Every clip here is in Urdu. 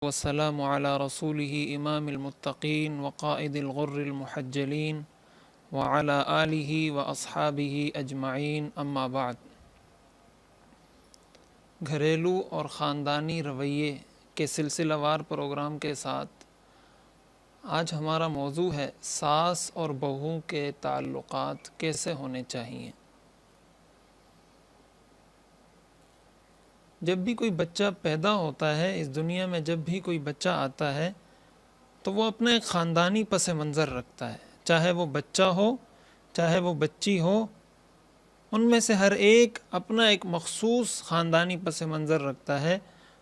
والسلام على رسوله امام المتقین وقائد الغر المحجلین وعلى آلہ واصحابہ اجمعین، اما بعد۔ گھریلو اور خاندانی رویے کے سلسلہ وار پروگرام کے ساتھ آج ہمارا موضوع ہے ساس اور بہو کے تعلقات کیسے ہونے چاہیے۔ جب بھی کوئی بچہ پیدا ہوتا ہے، اس دنیا میں جب بھی کوئی بچہ آتا ہے تو وہ اپنا ایک خاندانی پس منظر رکھتا ہے، چاہے وہ بچہ ہو چاہے وہ بچی ہو، ان میں سے ہر ایک اپنا ایک مخصوص خاندانی پس منظر رکھتا ہے۔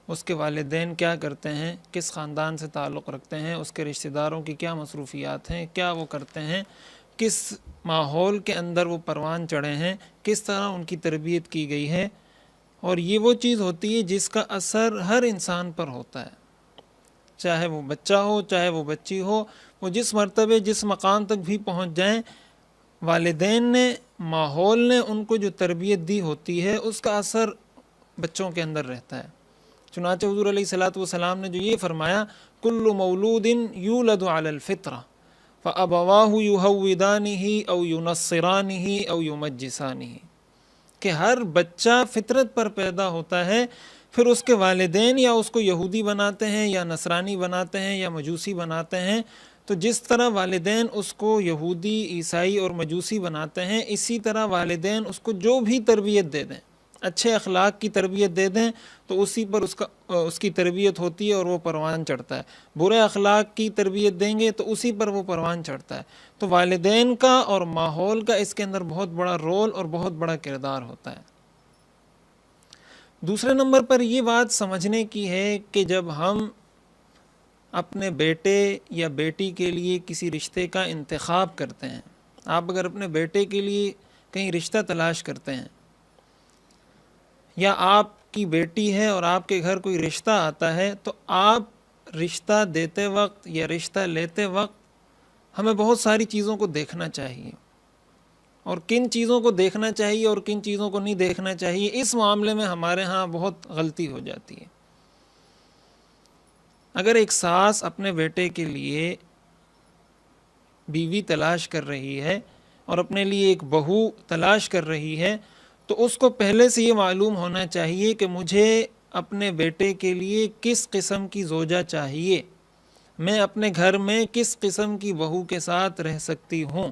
اس کے والدین کیا کرتے ہیں، کس خاندان سے تعلق رکھتے ہیں، اس کے رشتہ داروں کی کیا مصروفیات ہیں، کیا وہ کرتے ہیں، کس ماحول کے اندر وہ پروان چڑھے ہیں، کس طرح ان کی تربیت کی گئی ہے۔ اور یہ وہ چیز ہوتی ہے جس کا اثر ہر انسان پر ہوتا ہے، چاہے وہ بچہ ہو چاہے وہ بچی ہو، وہ جس مرتبے جس مقام تک بھی پہنچ جائیں، والدین نے، ماحول نے ان کو جو تربیت دی ہوتی ہے اس کا اثر بچوں کے اندر رہتا ہے۔ چنانچہ حضور علیہ الصلوۃ والسلام نے جو یہ فرمایا، کل مولود یولد علی الفطرہ فابواہ یہودانہ او ینصرانہ او یمجسانہ، کہ ہر بچہ فطرت پر پیدا ہوتا ہے، پھر اس کے والدین یا اس کو یہودی بناتے ہیں یا نصرانی بناتے ہیں یا مجوسی بناتے ہیں۔ تو جس طرح والدین اس کو یہودی، عیسائی اور مجوسی بناتے ہیں، اسی طرح والدین اس کو جو بھی تربیت دے دیں، اچھے اخلاق کی تربیت دے دیں تو اسی پر اس کی تربیت ہوتی ہے اور وہ پروان چڑھتا ہے۔ برے اخلاق کی تربیت دیں گے تو اسی پر وہ پروان چڑھتا ہے۔ تو والدین کا اور ماحول کا اس کے اندر بہت بڑا رول اور بہت بڑا کردار ہوتا ہے۔ دوسرے نمبر پر یہ بات سمجھنے کی ہے کہ جب ہم اپنے بیٹے یا بیٹی کے لیے کسی رشتے کا انتخاب کرتے ہیں، آپ اگر اپنے بیٹے کے لیے کہیں رشتہ تلاش کرتے ہیں، یا آپ کی بیٹی ہے اور آپ کے گھر کوئی رشتہ آتا ہے، تو آپ رشتہ دیتے وقت یا رشتہ لیتے وقت ہمیں بہت ساری چیزوں کو دیکھنا چاہیے، اور کن چیزوں کو دیکھنا چاہیے اور کن چیزوں کو نہیں دیکھنا چاہیے، اس معاملے میں ہمارے ہاں بہت غلطی ہو جاتی ہے۔ اگر ایک ساس اپنے بیٹے کے لیے بیوی تلاش کر رہی ہے اور اپنے لیے ایک بہو تلاش کر رہی ہے، تو اس کو پہلے سے یہ معلوم ہونا چاہیے کہ مجھے اپنے بیٹے کے لیے کس قسم کی زوجہ چاہیے، میں اپنے گھر میں کس قسم کی بہو کے ساتھ رہ سکتی ہوں،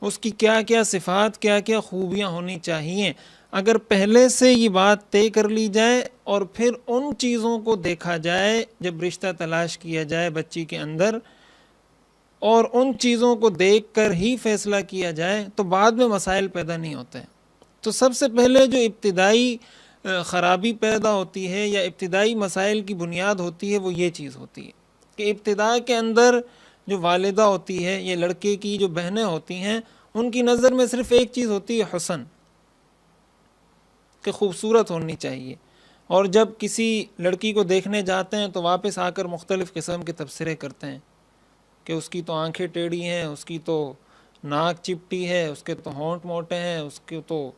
اس کی کیا کیا صفات، کیا کیا خوبیاں ہونی چاہیے۔ اگر پہلے سے یہ بات طے کر لی جائے اور پھر ان چیزوں کو دیکھا جائے جب رشتہ تلاش کیا جائے بچی کے اندر، اور ان چیزوں کو دیکھ کر ہی فیصلہ کیا جائے، تو بعد میں مسائل پیدا نہیں ہوتے۔ تو سب سے پہلے جو ابتدائی خرابی پیدا ہوتی ہے یا ابتدائی مسائل کی بنیاد ہوتی ہے، وہ یہ چیز ہوتی ہے کہ ابتدا کے اندر جو والدہ ہوتی ہے یا لڑکے کی جو بہنیں ہوتی ہیں، ان کی نظر میں صرف ایک چیز ہوتی ہے، حسن، کہ خوبصورت ہونی چاہیے۔ اور جب کسی لڑکی کو دیکھنے جاتے ہیں تو واپس آ کر مختلف قسم کے تبصرے کرتے ہیں کہ اس کی تو آنکھیں ٹیڑھی ہیں، اس کی تو ناک چپٹی ہے، اس کے تو ہونٹ موٹے ہیں، اس کے تو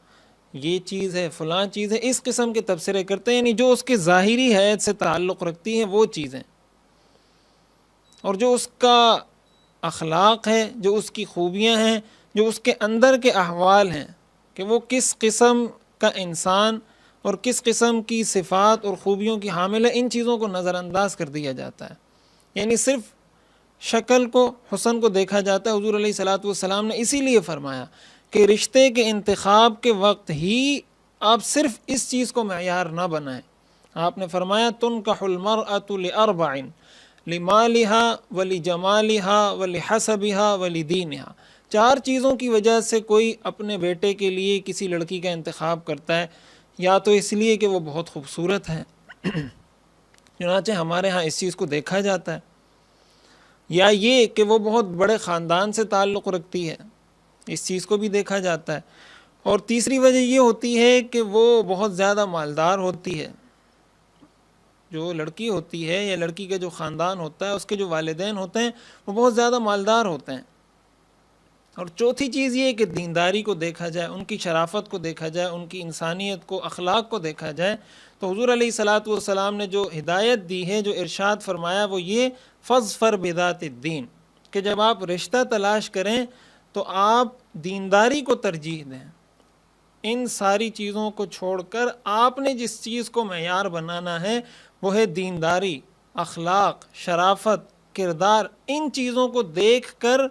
یہ چیز ہے، فلاں چیز ہے، اس قسم کے تبصرے کرتے ہیں، یعنی جو اس کے ظاہری حیت سے تعلق رکھتی ہیں وہ چیزیں، اور جو اس کا اخلاق ہے، جو اس کی خوبیاں ہیں، جو اس کے اندر کے احوال ہیں کہ وہ کس قسم کا انسان اور کس قسم کی صفات اور خوبیوں کی حامل ہے، ان چیزوں کو نظر انداز کر دیا جاتا ہے۔ یعنی صرف شکل کو، حسن کو دیکھا جاتا ہے۔ حضور علیہ الصلوۃ والسلام نے اسی لیے فرمایا کہ رشتے کے انتخاب کے وقت ہی آپ صرف اس چیز کو معیار نہ بنائیں۔ آپ نے فرمایا تنکح المرأة لأربع لمالها ولجمالها ولحسبها ولدینها، 4 چیزوں کی وجہ سے کوئی اپنے بیٹے کے لیے کسی لڑکی کا انتخاب کرتا ہے، یا تو اس لیے کہ وہ بہت خوبصورت ہے، چنانچہ ہمارے ہاں اس چیز کو دیکھا جاتا ہے، یا یہ کہ وہ بہت بڑے خاندان سے تعلق رکھتی ہے، اس چیز کو بھی دیکھا جاتا ہے، اور تیسری وجہ یہ ہوتی ہے کہ وہ بہت زیادہ مالدار ہوتی ہے۔ جو لڑکی ہوتی ہے یا لڑکی کا جو خاندان ہوتا ہے، اس کے جو والدین ہوتے ہیں وہ بہت زیادہ مالدار ہوتے ہیں۔ اور چوتھی چیز یہ کہ دینداری کو دیکھا جائے، ان کی شرافت کو دیکھا جائے، ان کی انسانیت کو، اخلاق کو دیکھا جائے، تو حضور علیہ الصلاۃ والسلام نے جو ہدایت دی ہے، جو ارشاد فرمایا، وہ یہ فَاظْفَرْ بِذَاتِ الدِّین، کہ جب آپ رشتہ تلاش کریں تو آپ دینداری کو ترجیح دیں۔ ان ساری چیزوں کو چھوڑ کر آپ نے جس چیز کو معیار بنانا ہے وہ ہے دینداری، اخلاق، شرافت، کردار۔ ان چیزوں کو دیکھ کر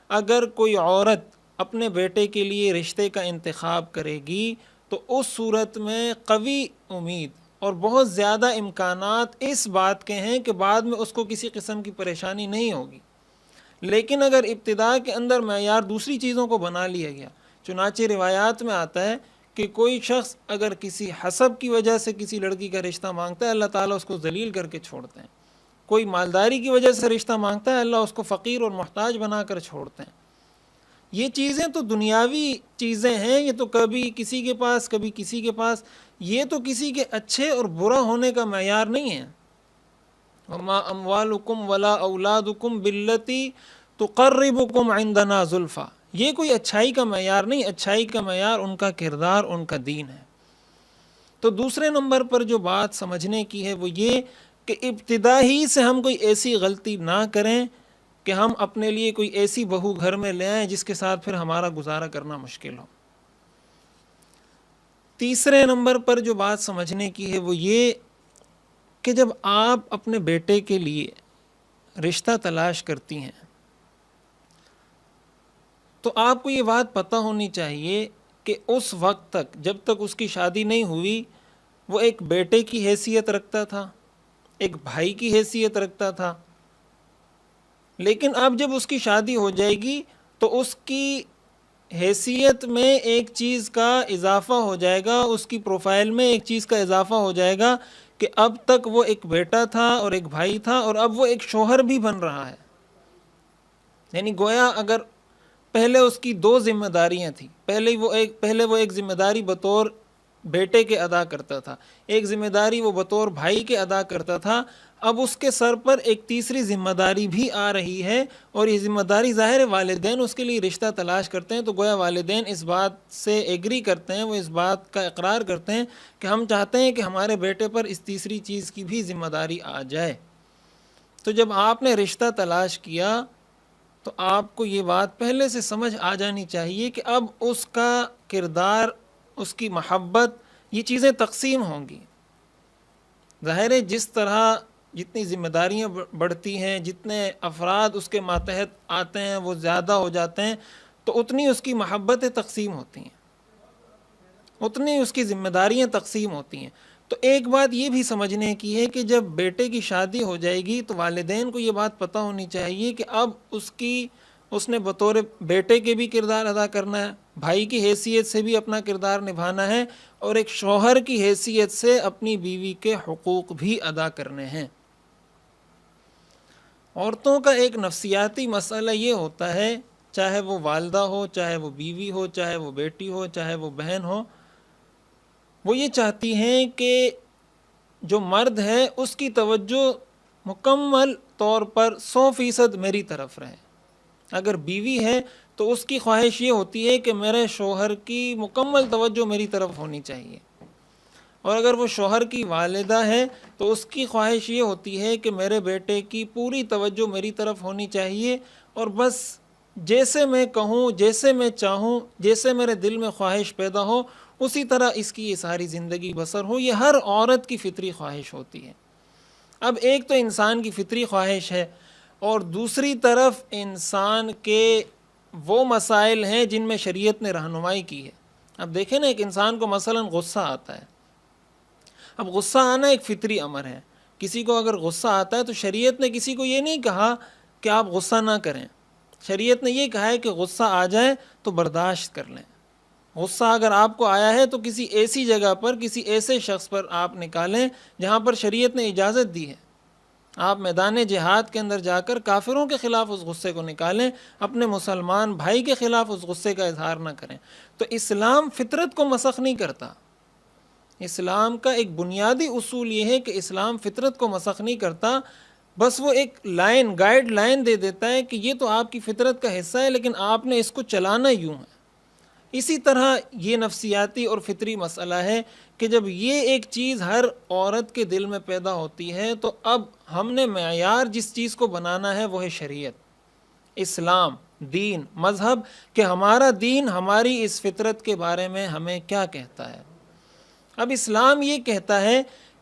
اگر کوئی عورت اپنے بیٹے کے لیے رشتے کا انتخاب کرے گی تو اس صورت میں قوی امید اور بہت زیادہ امکانات اس بات کے ہیں کہ بعد میں اس کو کسی قسم کی پریشانی نہیں ہوگی۔ لیکن اگر ابتدا کے اندر معیار دوسری چیزوں کو بنا لیا گیا، چنانچہ روایات میں آتا ہے کہ کوئی شخص اگر کسی حسب کی وجہ سے کسی لڑکی کا رشتہ مانگتا ہے، اللہ تعالیٰ اس کو ذلیل کر کے چھوڑتے ہیں۔ کوئی مالداری کی وجہ سے رشتہ مانگتا ہے، اللہ اس کو فقیر اور محتاج بنا کر چھوڑتے ہیں۔ یہ چیزیں تو دنیاوی چیزیں ہیں، یہ تو کبھی کسی کے پاس کبھی کسی کے پاس، یہ تو کسی کے اچھے اور برا ہونے کا معیار نہیں ہے۔ وما اموالکم ولا اولادکم باللتی تقربکم عندنا زلفیٰ، یہ کوئی اچھائی کا معیار نہیں، اچھائی کا معیار ان کا کردار، ان کا دین ہے۔ تو دوسرے نمبر پر جو بات سمجھنے کی ہے وہ یہ کہ ابتدا ہی سے ہم کوئی ایسی غلطی نہ کریں کہ ہم اپنے لیے کوئی ایسی بہو گھر میں لے آئیں جس کے ساتھ پھر ہمارا گزارا کرنا مشکل ہو۔ تیسرے نمبر پر جو بات سمجھنے کی ہے وہ یہ کہ جب آپ اپنے بیٹے کے لیے رشتہ تلاش کرتی ہیں تو آپ کو یہ بات پتہ ہونی چاہیے کہ اس وقت تک جب تک اس کی شادی نہیں ہوئی وہ ایک بیٹے کی حیثیت رکھتا تھا، ایک بھائی کی حیثیت رکھتا تھا، لیکن اب جب اس کی شادی ہو جائے گی تو اس کی حیثیت میں ایک چیز کا اضافہ ہو جائے گا، اس کی پروفائل میں ایک چیز کا اضافہ ہو جائے گا کہ اب تک وہ ایک بیٹا تھا اور ایک بھائی تھا اور اب وہ ایک شوہر بھی بن رہا ہے۔ یعنی گویا اگر پہلے اس کی دو ذمہ داریاں تھیں، پہلے وہ ایک ذمہ داری بطور بیٹے کے ادا کرتا تھا، ایک ذمہ داری وہ بطور بھائی کے ادا کرتا تھا، اب اس کے سر پر ایک تیسری ذمہ داری بھی آ رہی ہے، اور یہ ذمہ داری ظاہر والدین اس کے لیے رشتہ تلاش کرتے ہیں تو گویا والدین اس بات سے ایگری کرتے ہیں، وہ اس بات کا اقرار کرتے ہیں کہ ہم چاہتے ہیں کہ ہمارے بیٹے پر اس تیسری چیز کی بھی ذمہ داری آ جائے۔ تو جب آپ نے رشتہ تلاش کیا تو آپ کو یہ بات پہلے سے سمجھ آ جانی چاہیے کہ اب اس کا کردار، اس کی محبت، یہ چیزیں تقسیم ہوں گی۔ ظاہر ہے جس طرح جتنی ذمہ داریاں بڑھتی ہیں، جتنے افراد اس کے ماتحت آتے ہیں وہ زیادہ ہو جاتے ہیں، تو اتنی اس کی محبتیں تقسیم ہوتی ہیں، اتنی اس کی ذمہ داریاں تقسیم ہوتی ہیں۔ تو ایک بات یہ بھی سمجھنے کی ہے کہ جب بیٹے کی شادی ہو جائے گی تو والدین کو یہ بات پتہ ہونی چاہیے کہ اب اس نے بطور بیٹے کے بھی کردار ادا کرنا ہے، بھائی کی حیثیت سے بھی اپنا کردار نبھانا ہے، اور ایک شوہر کی حیثیت سے اپنی بیوی کے حقوق بھی ادا کرنے ہیں۔ عورتوں کا ایک نفسیاتی مسئلہ یہ ہوتا ہے، چاہے وہ والدہ ہو، چاہے وہ بیوی ہو، چاہے وہ بیٹی ہو، چاہے وہ بہن ہو، وہ یہ چاہتی ہیں کہ جو مرد ہے اس کی توجہ مکمل طور پر 100% میری طرف رہے۔ اگر بیوی ہے تو اس کی خواہش یہ ہوتی ہے کہ میرے شوہر کی مکمل توجہ میری طرف ہونی چاہیے، اور اگر وہ شوہر کی والدہ ہے تو اس کی خواہش یہ ہوتی ہے کہ میرے بیٹے کی پوری توجہ میری طرف ہونی چاہیے، اور بس جیسے میں کہوں، جیسے میں چاہوں، جیسے میرے دل میں خواہش پیدا ہو اسی طرح اس کی یہ ساری زندگی بسر ہو۔ یہ ہر عورت کی فطری خواہش ہوتی ہے۔ اب ایک تو انسان کی فطری خواہش ہے، اور دوسری طرف انسان کے وہ مسائل ہیں جن میں شریعت نے رہنمائی کی ہے۔ اب دیکھیں نا، ایک انسان کو مثلا غصہ آتا ہے، اب غصہ آنا ایک فطری امر ہے۔ کسی کو اگر غصہ آتا ہے تو شریعت نے کسی کو یہ نہیں کہا کہ آپ غصہ نہ کریں، شریعت نے یہ کہا ہے کہ غصہ آ جائے تو برداشت کر لیں۔ غصہ اگر آپ کو آیا ہے تو کسی ایسی جگہ پر، کسی ایسے شخص پر آپ نکالیں جہاں پر شریعت نے اجازت دی ہے۔ آپ میدان جہاد کے اندر جا کر کافروں کے خلاف اس غصے کو نکالیں، اپنے مسلمان بھائی کے خلاف اس غصے کا اظہار نہ کریں۔ تو اسلام فطرت کو مسخ نہیں کرتا۔ اسلام کا ایک بنیادی اصول یہ ہے کہ اسلام فطرت کو مسخ نہیں کرتا، بس وہ ایک لائن، گائیڈ لائن دے دیتا ہے کہ یہ تو آپ کی فطرت کا حصہ ہے، لیکن آپ نے اس کو چلانا یوں ہے۔ اسی طرح یہ نفسیاتی اور فطری مسئلہ ہے کہ جب یہ ایک چیز ہر عورت کے دل میں پیدا ہوتی ہے تو اب ہم نے معیار جس چیز کو بنانا ہے وہ ہے شریعت، اسلام، دین، مذہب، کہ ہمارا دین ہماری اس فطرت کے بارے میں ہمیں کیا کہتا ہے۔ اب اسلام یہ کہتا ہے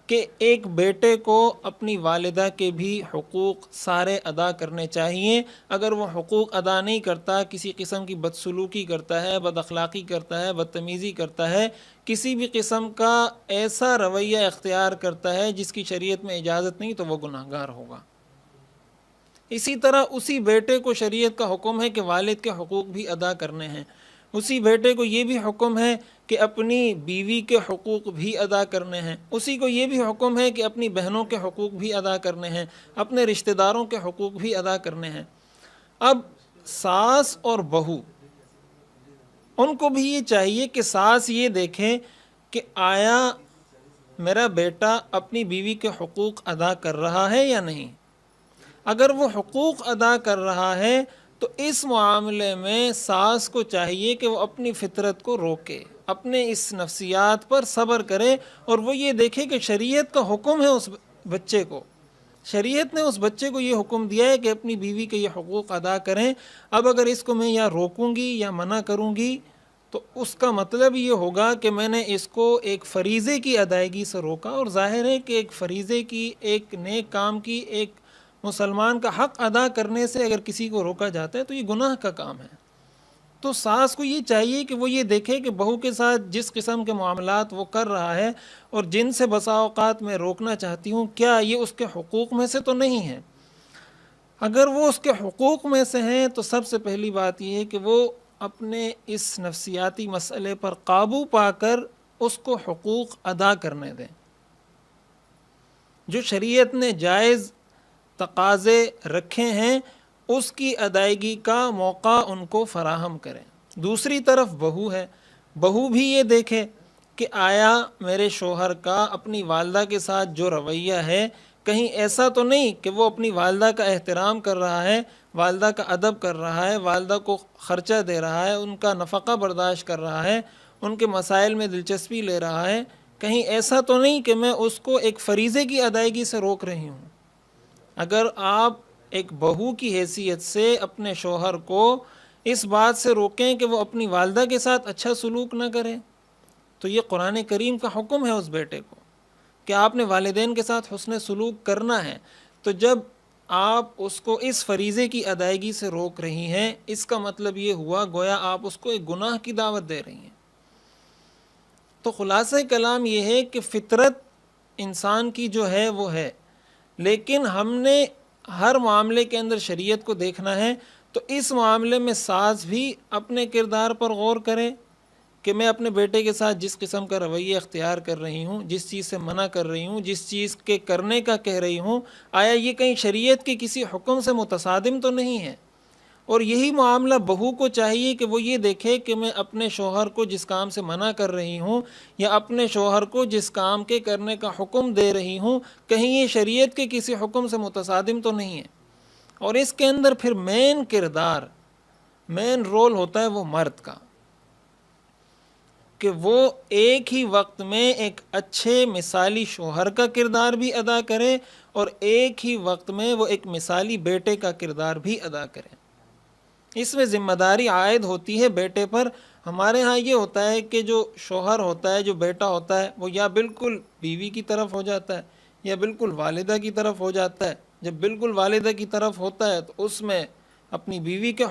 کہ ایک بیٹے کو اپنی والدہ کے بھی حقوق سارے ادا کرنے چاہیے۔ اگر وہ حقوق ادا نہیں کرتا، کسی قسم کی بدسلوکی کرتا ہے، بد اخلاقی کرتا ہے، بدتمیزی کرتا ہے، کسی بھی قسم کا ایسا رویہ اختیار کرتا ہے جس کی شریعت میں اجازت نہیں، تو وہ گناہگار ہوگا۔ اسی طرح اسی بیٹے کو شریعت کا حکم ہے کہ والد کے حقوق بھی ادا کرنے ہیں، اسی بیٹے کو یہ بھی حکم ہے کہ اپنی بیوی کے حقوق بھی ادا کرنے ہیں، اسی کو یہ بھی حکم ہے کہ اپنی بہنوں کے حقوق بھی ادا کرنے ہیں، اپنے رشتہ داروں کے حقوق بھی ادا کرنے ہیں۔ اب ساس اور بہو، ان کو بھی یہ چاہیے کہ ساس یہ دیکھیں کہ آیا میرا بیٹا اپنی بیوی کے حقوق ادا کر رہا ہے یا نہیں۔ اگر وہ حقوق ادا کر رہا ہے تو اس معاملے میں ساس کو چاہیے کہ وہ اپنی فطرت کو روکے، اپنے اس نفسیات پر صبر کرے، اور وہ یہ دیکھے کہ شریعت کا حکم ہے اس بچے کو، شریعت نے اس بچے کو یہ حکم دیا ہے کہ اپنی بیوی کے یہ حقوق ادا کریں۔ اب اگر اس کو میں یا روکوں گی یا منع کروں گی تو اس کا مطلب یہ ہوگا کہ میں نے اس کو ایک فریضے کی ادائیگی سے روکا، اور ظاہر ہے کہ ایک فریضے کی، ایک نیک کام کی، ایک مسلمان کا حق ادا کرنے سے اگر کسی کو روکا جاتا ہے تو یہ گناہ کا کام ہے۔ تو ساس کو یہ چاہیے کہ وہ یہ دیکھے کہ بہو کے ساتھ جس قسم کے معاملات وہ کر رہا ہے اور جن سے بسا اوقات میں روکنا چاہتی ہوں، کیا یہ اس کے حقوق میں سے تو نہیں ہے۔ اگر وہ اس کے حقوق میں سے ہیں تو سب سے پہلی بات یہ ہے کہ وہ اپنے اس نفسیاتی مسئلے پر قابو پا کر اس کو حقوق ادا کرنے دیں، جو شریعت نے جائز تقاضے رکھے ہیں اس کی ادائیگی کا موقع ان کو فراہم کریں۔ دوسری طرف بہو ہے، بہو بھی یہ دیکھے کہ آیا میرے شوہر کا اپنی والدہ کے ساتھ جو رویہ ہے کہیں ایسا تو نہیں کہ وہ اپنی والدہ کا احترام کر رہا ہے، والدہ کا ادب کر رہا ہے، والدہ کو خرچہ دے رہا ہے، ان کا نفقہ برداشت کر رہا ہے، ان کے مسائل میں دلچسپی لے رہا ہے، کہیں ایسا تو نہیں کہ میں اس کو ایک فریضے کی ادائیگی سے روک رہی ہوں۔ اگر آپ ایک بہو کی حیثیت سے اپنے شوہر کو اس بات سے روکیں کہ وہ اپنی والدہ کے ساتھ اچھا سلوک نہ کرے، تو یہ قرآن کریم کا حکم ہے اس بیٹے کو کہ آپ نے والدین کے ساتھ حسن سلوک کرنا ہے۔ تو جب آپ اس کو اس فریضے کی ادائیگی سے روک رہی ہیں، اس کا مطلب یہ ہوا گویا آپ اس کو ایک گناہ کی دعوت دے رہی ہیں۔ تو خلاصہ کلام یہ ہے کہ فطرت انسان کی جو ہے وہ ہے، لیکن ہم نے ہر معاملے کے اندر شریعت کو دیکھنا ہے۔ تو اس معاملے میں ساس بھی اپنے کردار پر غور کرے کہ میں اپنے بیٹے کے ساتھ جس قسم کا رویہ اختیار کر رہی ہوں، جس چیز سے منع کر رہی ہوں، جس چیز کے کرنے کا کہہ رہی ہوں، آیا یہ کہیں شریعت کے کسی حکم سے متصادم تو نہیں ہے۔ اور یہی معاملہ بہو کو چاہیے کہ وہ یہ دیکھے کہ میں اپنے شوہر کو جس کام سے منع کر رہی ہوں یا اپنے شوہر کو جس کام کے کرنے کا حکم دے رہی ہوں، کہیں یہ شریعت کے کسی حکم سے متصادم تو نہیں ہے۔ اور اس کے اندر پھر مین کردار، مین رول ہوتا ہے وہ مرد کا، کہ وہ ایک ہی وقت میں ایک اچھے مثالی شوہر کا کردار بھی ادا کرے اور ایک ہی وقت میں وہ ایک مثالی بیٹے کا کردار بھی ادا کرے۔ اس میں ذمہ داری عائد ہوتی ہے بیٹے پر۔ ہمارے ہاں یہ ہوتا ہے کہ جو شوہر ہوتا ہے، جو بیٹا ہوتا ہے، وہ یا بالکل بیوی کی طرف ہو جاتا ہے یا بالکل والدہ کی طرف ہو جاتا ہے۔ جب بالکل والدہ کی طرف ہوتا ہے تو اس میں اپنی بیوی کے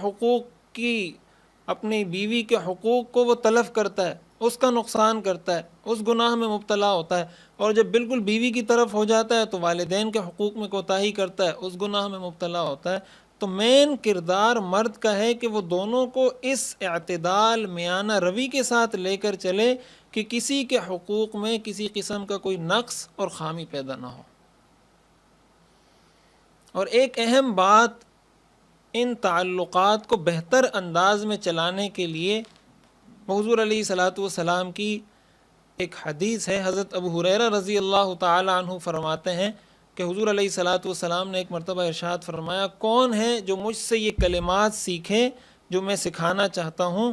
حقوق کو وہ تلف کرتا ہے، اس کا نقصان کرتا ہے، اس گناہ میں مبتلا ہوتا ہے۔ اور جب بالکل بیوی کی طرف ہو جاتا ہے تو والدین کے حقوق میں کوتاہی کرتا ہے، اس گناہ میں مبتلا ہوتا ہے۔ تو مین کردار مرد کا ہے کہ وہ دونوں کو اس اعتدال میانہ روی کے ساتھ لے کر چلے کہ کسی کے حقوق میں کسی قسم کا کوئی نقص اور خامی پیدا نہ ہو۔ اور ایک اہم بات، ان تعلقات کو بہتر انداز میں چلانے کے لیے حضور علیہ الصلوۃ والسلام کی ایک حدیث ہے۔ حضرت ابو ہریرہ رضی اللہ تعالی عنہ فرماتے ہیں کہ حضور علیہ الصلوۃ والسلام نے ایک مرتبہ ارشاد فرمایا، کون ہے جو مجھ سے یہ کلمات سیکھے جو میں سکھانا چاہتا ہوں؟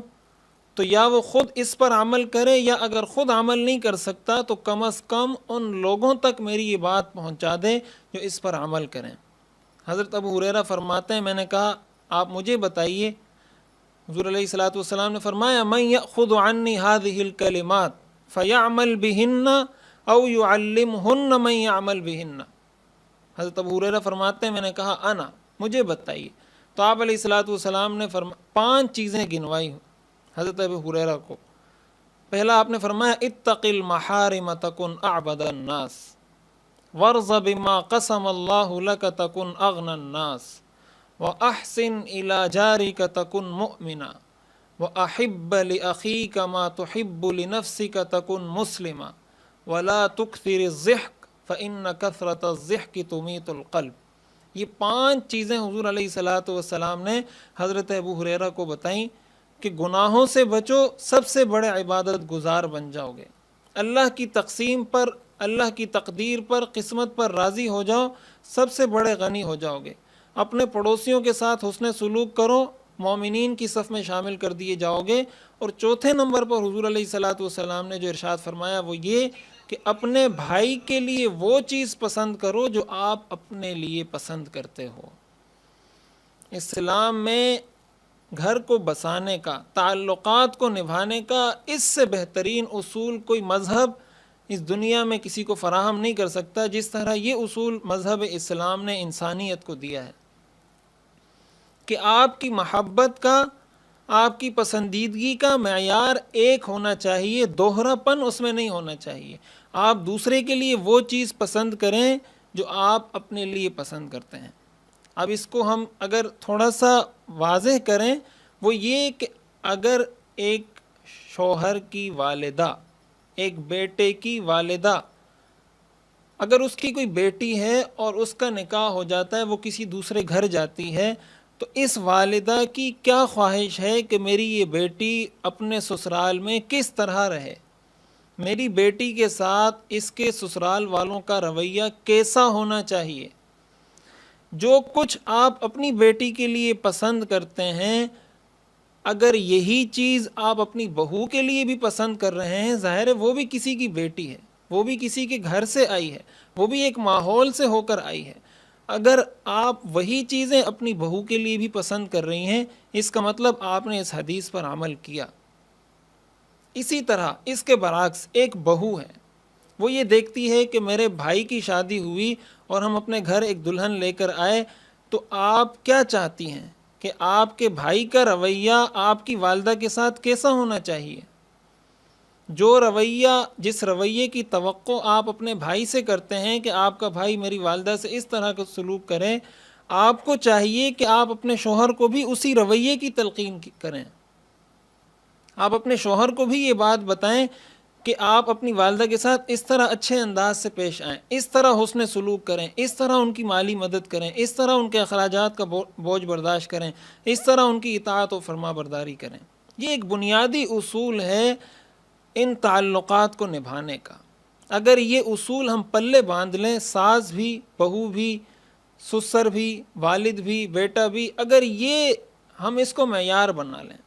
تو یا وہ خود اس پر عمل کرے، یا اگر خود عمل نہیں کر سکتا تو کم از کم ان لوگوں تک میری یہ بات پہنچا دے جو اس پر عمل کریں۔ حضرت ابو ہریرہ فرماتے ہیں، میں نے کہا آپ مجھے بتائیے، حضور علیہ الصلوۃ والسلام نے فرمایا من یأخذ عنی هذه الکلمات فیعمل بہن او یعلمہن من یعمل بہن۔ حضرت ابو ہریرہ فرماتے ہیں میں نے کہا انا، مجھے بتائیے، تو آپ علیہ الصلوۃ والسلام نے 5 چیزیں گنوائی حضرت ابو ہریرہ کو۔ پہلا آپ نے فرمایا اتق المحارم تکن اعبد الناس وارض بما قسم اللہ لک تکن اغنى الناس وَأَحْسِنْ إِلَى جَارِكَ تَكُنْ مُؤْمِنًا وَأَحِبَّ لِأَخِيكَ مَا تُحِبُّ لِنَفْسِكَ تَكُنْ مُسْلِمًا وَلَا تُكْثِرِ الضِّحْكَ فَإِنَّ كَثْرَةَ الضِّحْكِ تُمِيتُ الْقَلْبَ۔ یہ 5 چیزیں حضور علیہ الصلوۃ والسلام نے حضرت ابو ہریرہ کو بتائیں کہ گناہوں سے بچو، سب سے بڑے عبادت گزار بن جاؤ گے، اللہ کی تقسیم پر، اللہ کی تقدیر پر، قسمت پر راضی ہو جاؤ، سب سے بڑے غنی ہو جاؤ گے۔ اپنے پڑوسیوں کے ساتھ حسن سلوک کرو، مومنین کی صف میں شامل کر دیے جاؤ گے۔ اور چوتھے نمبر پر حضور علیہ الصلوۃ والسلام نے جو ارشاد فرمایا وہ یہ کہ اپنے بھائی کے لیے وہ چیز پسند کرو جو آپ اپنے لیے پسند کرتے ہو۔ اسلام میں گھر کو بسانے کا، تعلقات کو نبھانے کا اس سے بہترین اصول کوئی مذہب اس دنیا میں کسی کو فراہم نہیں کر سکتا جس طرح یہ اصول مذہب اسلام نے انسانیت کو دیا ہے کہ آپ کی محبت کا، آپ کی پسندیدگی کا معیار ایک ہونا چاہیے، دوہرا پن اس میں نہیں ہونا چاہیے۔ آپ دوسرے کے لیے وہ چیز پسند کریں جو آپ اپنے لیے پسند کرتے ہیں۔ اب اس کو ہم اگر تھوڑا سا واضح کریں، وہ یہ کہ اگر ایک شوہر کی والدہ، ایک بیٹے کی والدہ، اگر اس کی کوئی بیٹی ہے اور اس کا نکاح ہو جاتا ہے، وہ کسی دوسرے گھر جاتی ہے، تو اس والدہ کی کیا خواہش ہے کہ میری یہ بیٹی اپنے سسرال میں کس طرح رہے، میری بیٹی کے ساتھ اس کے سسرال والوں کا رویہ کیسا ہونا چاہیے۔ جو کچھ آپ اپنی بیٹی کے لیے پسند کرتے ہیں، اگر یہی چیز آپ اپنی بہو کے لیے بھی پسند کر رہے ہیں، ظاہر ہے وہ بھی کسی کی بیٹی ہے، وہ بھی کسی کے گھر سے آئی ہے، وہ بھی ایک ماحول سے ہو کر آئی ہے۔ اگر آپ وہی چیزیں اپنی بہو کے لیے بھی پسند کر رہی ہیں، اس کا مطلب آپ نے اس حدیث پر عمل کیا۔ اسی طرح اس کے برعکس ایک بہو ہے، وہ یہ دیکھتی ہے کہ میرے بھائی کی شادی ہوئی اور ہم اپنے گھر ایک دلہن لے کر آئے، تو آپ کیا چاہتی ہیں کہ آپ کے بھائی کا رویہ آپ کی والدہ کے ساتھ کیسا ہونا چاہیے؟ جو رویہ، جس رویے کی توقع آپ اپنے بھائی سے کرتے ہیں کہ آپ کا بھائی میری والدہ سے اس طرح کا سلوک کرے، آپ کو چاہیے کہ آپ اپنے شوہر کو بھی اسی رویے کی تلقین کریں۔ آپ اپنے شوہر کو بھی یہ بات بتائیں کہ آپ اپنی والدہ کے ساتھ اس طرح اچھے انداز سے پیش آئیں، اس طرح حسن سلوک کریں، اس طرح ان کی مالی مدد کریں، اس طرح ان کے اخراجات کا بوجھ برداشت کریں، اس طرح ان کی اطاعت و فرما برداری کریں۔ یہ ایک بنیادی اصول ہے ان تعلقات کو نبھانے کا۔ اگر یہ اصول ہم پلے باندھ لیں، ساس بھی، بہو بھی، سسر بھی، والد بھی، بیٹا بھی، اگر یہ ہم اس کو معیار بنا لیں،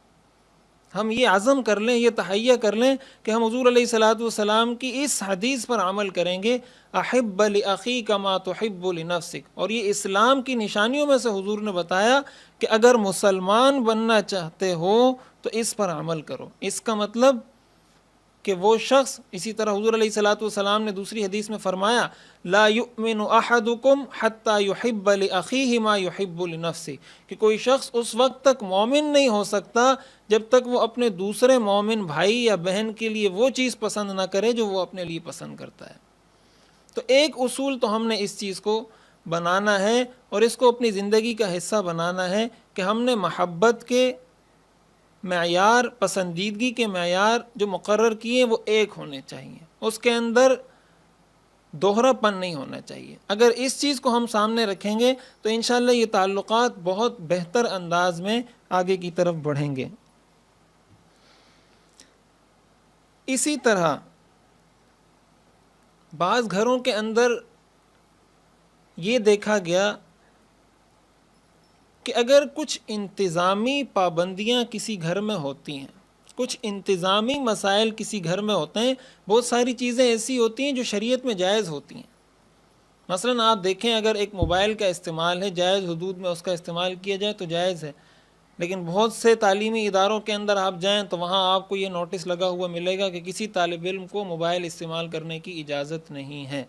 ہم یہ عزم کر لیں، یہ تہیہ کر لیں کہ ہم حضور علیہ الصلوۃ والسلام کی اس حدیث پر عمل کریں گے، احب لاخیک ما تحب لنفسک، اور یہ اسلام کی نشانیوں میں سے حضور نے بتایا کہ اگر مسلمان بننا چاہتے ہو تو اس پر عمل کرو۔ اس کا مطلب کہ وہ شخص، اسی طرح حضور علیہ الصلوۃ والسلام نے دوسری حدیث میں فرمایا لا یؤمن احدکم حتی یحب لاخیہ ما یحب لنفسہ، کہ کوئی شخص اس وقت تک مومن نہیں ہو سکتا جب تک وہ اپنے دوسرے مومن بھائی یا بہن کے لیے وہ چیز پسند نہ کرے جو وہ اپنے لیے پسند کرتا ہے۔ تو ایک اصول تو ہم نے اس چیز کو بنانا ہے اور اس کو اپنی زندگی کا حصہ بنانا ہے کہ ہم نے محبت کے معیار، پسندیدگی کے معیار جو مقرر کیے وہ ایک ہونے چاہیے، اس کے اندر دوہرا پن نہیں ہونا چاہیے۔ اگر اس چیز کو ہم سامنے رکھیں گے تو انشاءاللہ یہ تعلقات بہت بہتر انداز میں آگے کی طرف بڑھیں گے۔ اسی طرح بعض گھروں کے اندر یہ دیکھا گیا کہ اگر کچھ انتظامی پابندیاں کسی گھر میں ہوتی ہیں، کچھ انتظامی مسائل کسی گھر میں ہوتے ہیں، بہت ساری چیزیں ایسی ہوتی ہیں جو شریعت میں جائز ہوتی ہیں۔ مثلا آپ دیکھیں، اگر ایک موبائل کا استعمال ہے، جائز حدود میں اس کا استعمال کیا جائے تو جائز ہے، لیکن بہت سے تعلیمی اداروں کے اندر آپ جائیں تو وہاں آپ کو یہ نوٹس لگا ہوا ملے گا کہ کسی طالب علم کو موبائل استعمال کرنے کی اجازت نہیں ہے۔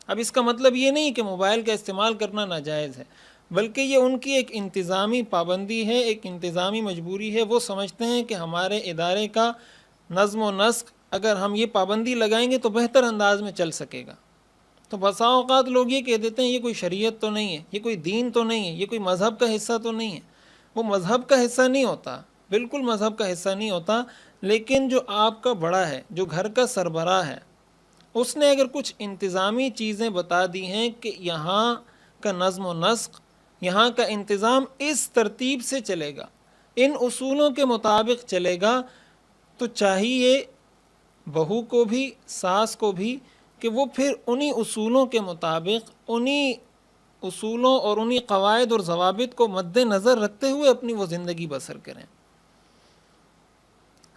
اب اس کا مطلب یہ نہیں کہ موبائل کا استعمال کرنا ناجائز ہے، بلکہ یہ ان کی ایک انتظامی پابندی ہے، ایک انتظامی مجبوری ہے۔ وہ سمجھتے ہیں کہ ہمارے ادارے کا نظم و نسق اگر ہم یہ پابندی لگائیں گے تو بہتر انداز میں چل سکے گا۔ تو بسا اوقات لوگ یہ کہہ دیتے ہیں یہ کوئی شریعت تو نہیں ہے، یہ کوئی دین تو نہیں ہے، یہ کوئی مذہب کا حصہ تو نہیں ہے۔ وہ مذہب کا حصہ نہیں ہوتا، بالکل مذہب کا حصہ نہیں ہوتا، لیکن جو آپ کا بڑا ہے، جو گھر کا سربراہ ہے، اس نے اگر کچھ انتظامی چیزیں بتا دی ہیں کہ یہاں کا نظم و نسق، یہاں کا انتظام اس ترتیب سے چلے گا، ان اصولوں کے مطابق چلے گا، تو چاہیے بہو کو بھی، ساس کو بھی، کہ وہ پھر انہی اصولوں کے مطابق، انہی اصولوں اور انہی قواعد اور ضوابط کو مد نظر رکھتے ہوئے اپنی وہ زندگی بسر کریں۔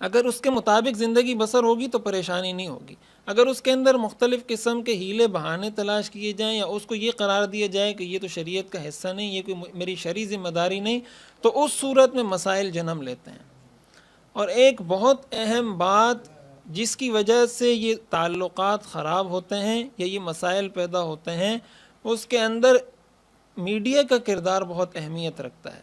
اگر اس کے مطابق زندگی بسر ہوگی تو پریشانی نہیں ہوگی۔ اگر اس کے اندر مختلف قسم کے ہیلے بہانے تلاش کیے جائیں یا اس کو یہ قرار دیا جائے کہ یہ تو شریعت کا حصہ نہیں، یہ کوئی میری شرعی ذمہ داری نہیں، تو اس صورت میں مسائل جنم لیتے ہیں۔ اور ایک بہت اہم بات جس کی وجہ سے یہ تعلقات خراب ہوتے ہیں یا یہ مسائل پیدا ہوتے ہیں، اس کے اندر میڈیا کا کردار بہت اہمیت رکھتا ہے۔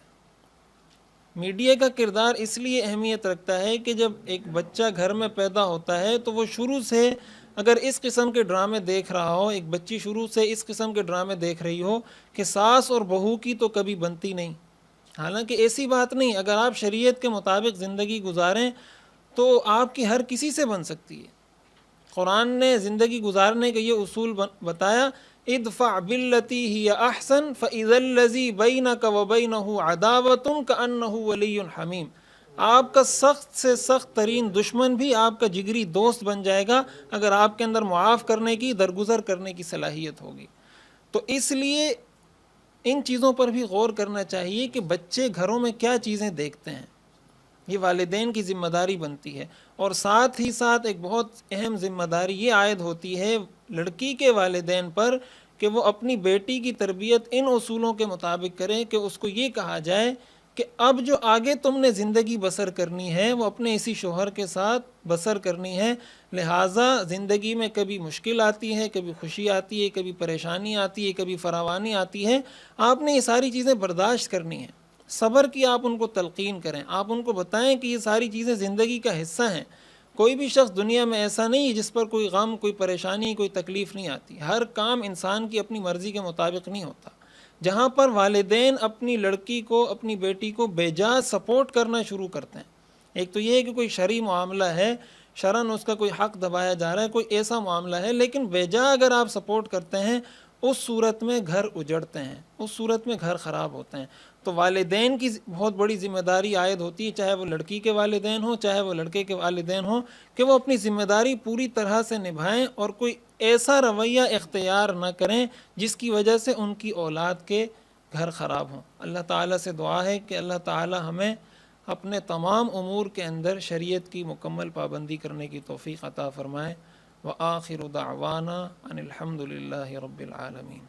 میڈیا کا کردار اس لیے اہمیت رکھتا ہے کہ جب ایک بچہ گھر میں پیدا ہوتا ہے تو وہ شروع سے اگر اس قسم کے ڈرامے دیکھ رہا ہو، ایک بچی شروع سے اس قسم کے ڈرامے دیکھ رہی ہو کہ ساس اور بہو کی تو کبھی بنتی نہیں، حالانکہ ایسی بات نہیں، اگر آپ شریعت کے مطابق زندگی گزاریں تو آپ کی ہر کسی سے بن سکتی ہے۔ قرآن نے زندگی گزارنے کا یہ اصول بتایا، ادفع باللتی ہی احسن فاذا الذی بینک وبینہ عداوۃ کانہ ولی حمیم۔ آپ کا سخت سے سخت ترین دشمن بھی آپ کا جگری دوست بن جائے گا اگر آپ کے اندر معاف کرنے کی، درگزر کرنے کی صلاحیت ہوگی۔ تو اس لیے ان چیزوں پر بھی غور کرنا چاہیے کہ بچے گھروں میں کیا چیزیں دیکھتے ہیں، یہ والدین کی ذمہ داری بنتی ہے۔ اور ساتھ ہی ساتھ ایک بہت اہم ذمہ داری یہ عائد ہوتی ہے لڑکی کے والدین پر کہ وہ اپنی بیٹی کی تربیت ان اصولوں کے مطابق کریں کہ اس کو یہ کہا جائے کہ اب جو آگے تم نے زندگی بسر کرنی ہے وہ اپنے اسی شوہر کے ساتھ بسر کرنی ہے، لہٰذا زندگی میں کبھی مشکل آتی ہے، کبھی خوشی آتی ہے، کبھی پریشانی آتی ہے، کبھی فراوانی آتی ہے، آپ نے یہ ساری چیزیں برداشت کرنی ہیں۔ صبر کی آپ ان کو تلقین کریں، آپ ان کو بتائیں کہ یہ ساری چیزیں زندگی کا حصہ ہیں۔ کوئی بھی شخص دنیا میں ایسا نہیں ہے جس پر کوئی غم، کوئی پریشانی، کوئی تکلیف نہیں آتی۔ ہر کام انسان کی اپنی مرضی کے مطابق نہیں ہوتا۔ جہاں پر والدین اپنی لڑکی کو، اپنی بیٹی کو بے جا سپورٹ کرنا شروع کرتے ہیں، ایک تو یہ ہے کہ کوئی شرعی معاملہ ہے، شرعاً اس کا کوئی حق دبایا جا رہا ہے، کوئی ایسا معاملہ ہے، لیکن بے جا اگر آپ سپورٹ کرتے ہیں اس صورت میں گھر اجڑتے ہیں، اس صورت میں گھر خراب ہوتے ہیں۔ تو والدین کی بہت بڑی ذمہ داری عائد ہوتی ہے، چاہے وہ لڑکی کے والدین ہوں، چاہے وہ لڑکے کے والدین ہوں، کہ وہ اپنی ذمہ داری پوری طرح سے نبھائیں اور کوئی ایسا رویہ اختیار نہ کریں جس کی وجہ سے ان کی اولاد کے گھر خراب ہوں۔ اللہ تعالیٰ سے دعا ہے کہ اللہ تعالیٰ ہمیں اپنے تمام امور کے اندر شریعت کی مکمل پابندی کرنے کی توفیق عطا فرمائے۔ وآخر دعوانا ان الحمد للہ رب العالمین۔